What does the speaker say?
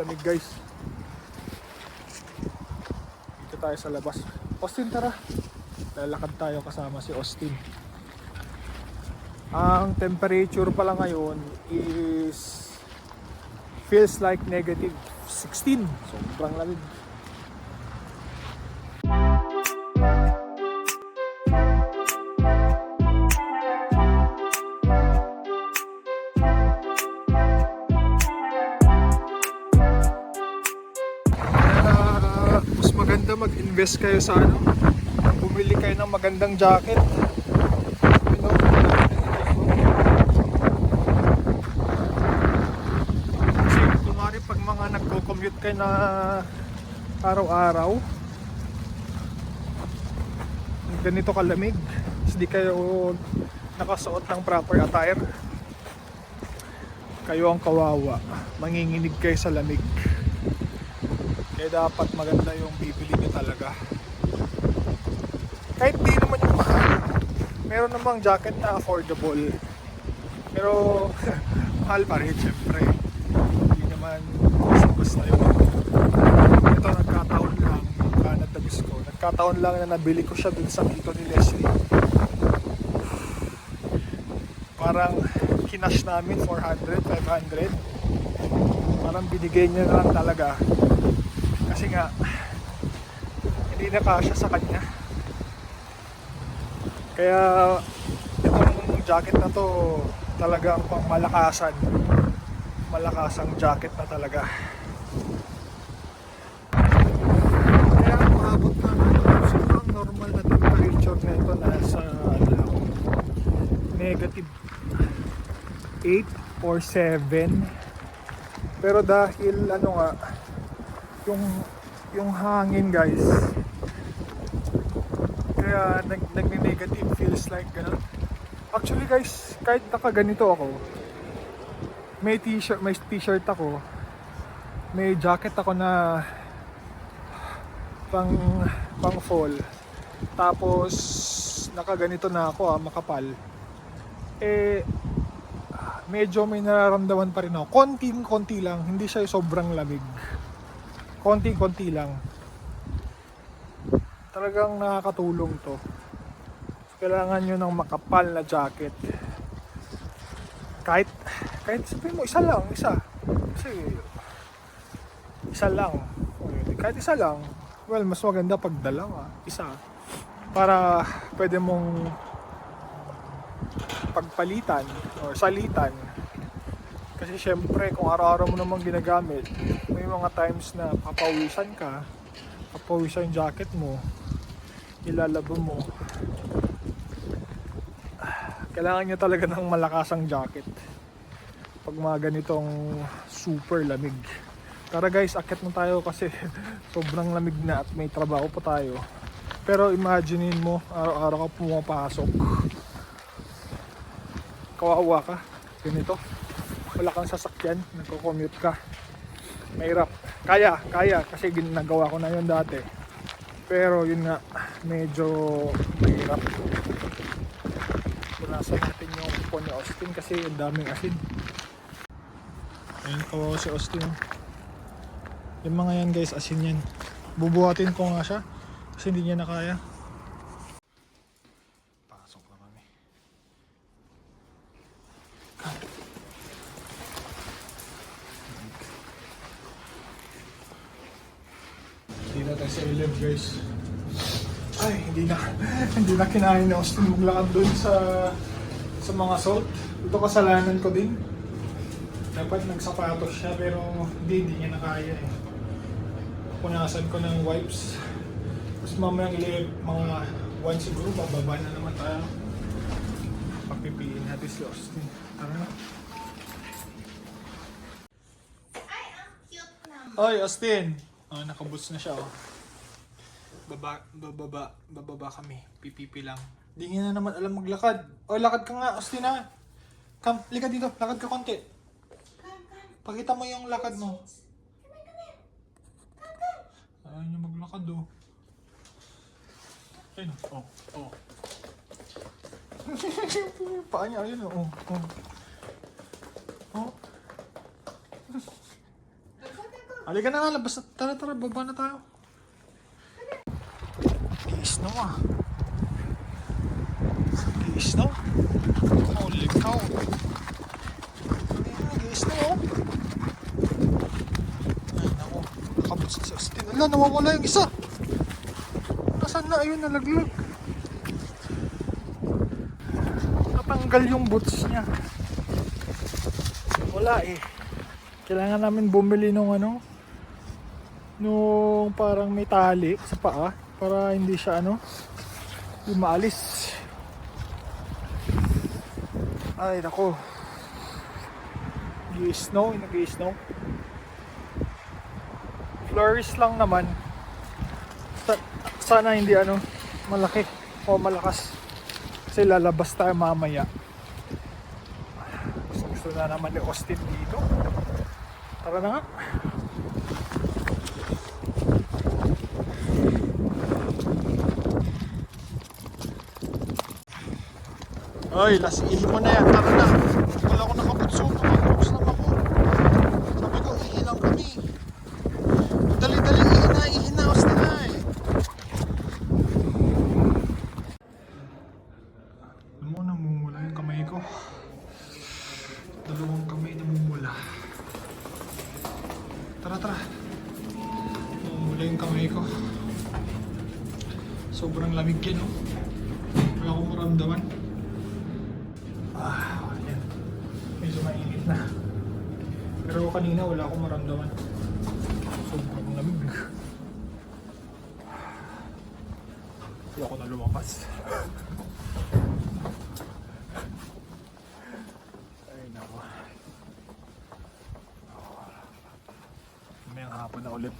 lamig guys. Dito tayo sa labas. Austin, tara. Lalakad tayo kasama si Austin. Ang temperature pala ngayon is feels like negative 16. Sobrang lamig. Mas maganda mag-invest kayo sa ano, bumili kayo ng magandang jacket. Kasi kumari pag mga nagko-commute kayo na araw-araw, ganito kalamig, hindi kayo nakasuot ng proper attire, kayo ang kawawa, manginginig kayo sa lamig. Kaya dapat maganda yung bibili nyo talaga. Kahit di naman yung mahal, meron namang jacket na affordable, pero mahal pa rin syempre. Hindi naman basta yun. Ito nagkataon lang, Canada Goose ko, nagkataon lang na nabili ko siya dun sa Tito ni Leslie. Parang kinash namin 400, 500. Parang binigay niya na lang talaga. Kasi nga, hindi na kasya sa kanya. Kaya, itong jacket na to, talagang pang malakasan. Malakasang jacket na talaga. Kaya, maabot na ang normal na temperature na ito nasa negative 8 or 7. Pero dahil ano nga, yung hangin guys, kaya nagni-negative, feels like ganun. Actually guys, kahit nakaganito ako, may t-shirt ako, may jacket ako na pang fall, tapos nakaganito na ako, makapal, medyo may nararamdaman pa rin ako, konti lang, hindi siya sobrang lamig. Konti lang. Talagang nakakatulong to. Kailangan nyo ng makapal na jacket. Kahit sabihin mo, isa. Kasi, isa lang. Kahit isa lang, well, mas maganda pag dalawa. Isa. Para pwede mong pagpalitan or salitan. Kasi syempre, kung araw-araw mo namang ginagamit, may mga times na papawisan yung jacket mo, ilalaba mo. Kailangan nyo talaga ng malakasang jacket pag mga ganitong super lamig. Tara guys, akit na tayo kasi sobrang lamig na at may trabaho pa tayo. Pero imaginein mo, araw-araw ka pumapasok, kawawa ka, ganito. Wala kang sasakyan, nagko-commute ka, mahirap. Kaya kasi ginagawa ko na yun dati, pero yun nga, medyo mahirap. Punasan natin yung phone ni Austin kasi ang daming asin. Ayun, kawawa si Austin. Yung mga yan guys, asin yan. Bubuhatin ko nga siya kasi hindi niya na kaya. Pasok na kami. Hindi na tayo sa 11 guys. Ay, hindi na kinain ni Austin maglakad dun sa mga salt. Ito kasalanan ko din. Dapat nagsapatos siya pero hindi niya na kaya eh. Punasan ko ng wipes. Tapos mamayang mga 1 siguro, bababa na naman tayo. Pagpipiin natin si Austin. Tara na. Ay, ang cute naman. Oy, Austin! Oh, nakaboots na siya oh. Bababa kami. Pipipi lang. Di nga na naman alam maglakad. O, lakad ka nga, Austin ha. Come, lika dito. Lakad ka konti. Pakita mo yung lakad mo. Ayaw niya maglakad oh. Ayun oh. Paa niya, ayun oh. Oh. Nagkata ko. Halika na nga, labas na. Tara, tara, baba na tayo. Gi-snow ah. Gi-snow? Holy cow. Ayan, gi-snow oh. Ay, naku. Nakabot si Austin. Ala, nawawala yung isa. Nasaan na? Ayun, nalaglag. Natanggal yung boots niya. Wala eh. Kailangan namin bumili nung ano, nung parang may tali sa paa para hindi siya ano, hindi maalis. Ay nako. Nag-i-snow, nag-i-snow. Flurries lang naman. Sana hindi ano, malaki o malakas. Kasi lalabas tayo mamaya. Gusto na naman ni Austin dito. Tara na nga. Ay, lasihin mo na yan. Tara na. Wala ko nakaputso. Tapos na ako. Sabi ko, ihilang kami. Dali-dali, ihina, Austin na eh. Alam mo, namumula yung kamay ko. Dalawang kamay namumula. Tara, tara. Namumula yung kamay ko. Sobrang lamig yan, oh. Wala akong maramdaman. Yan. Medyo mainit na. Pero kanina wala akong maramdaman. Sobrang lamig. Wala ko na lumabas. Ay nako. Mamayang hapon na ulit.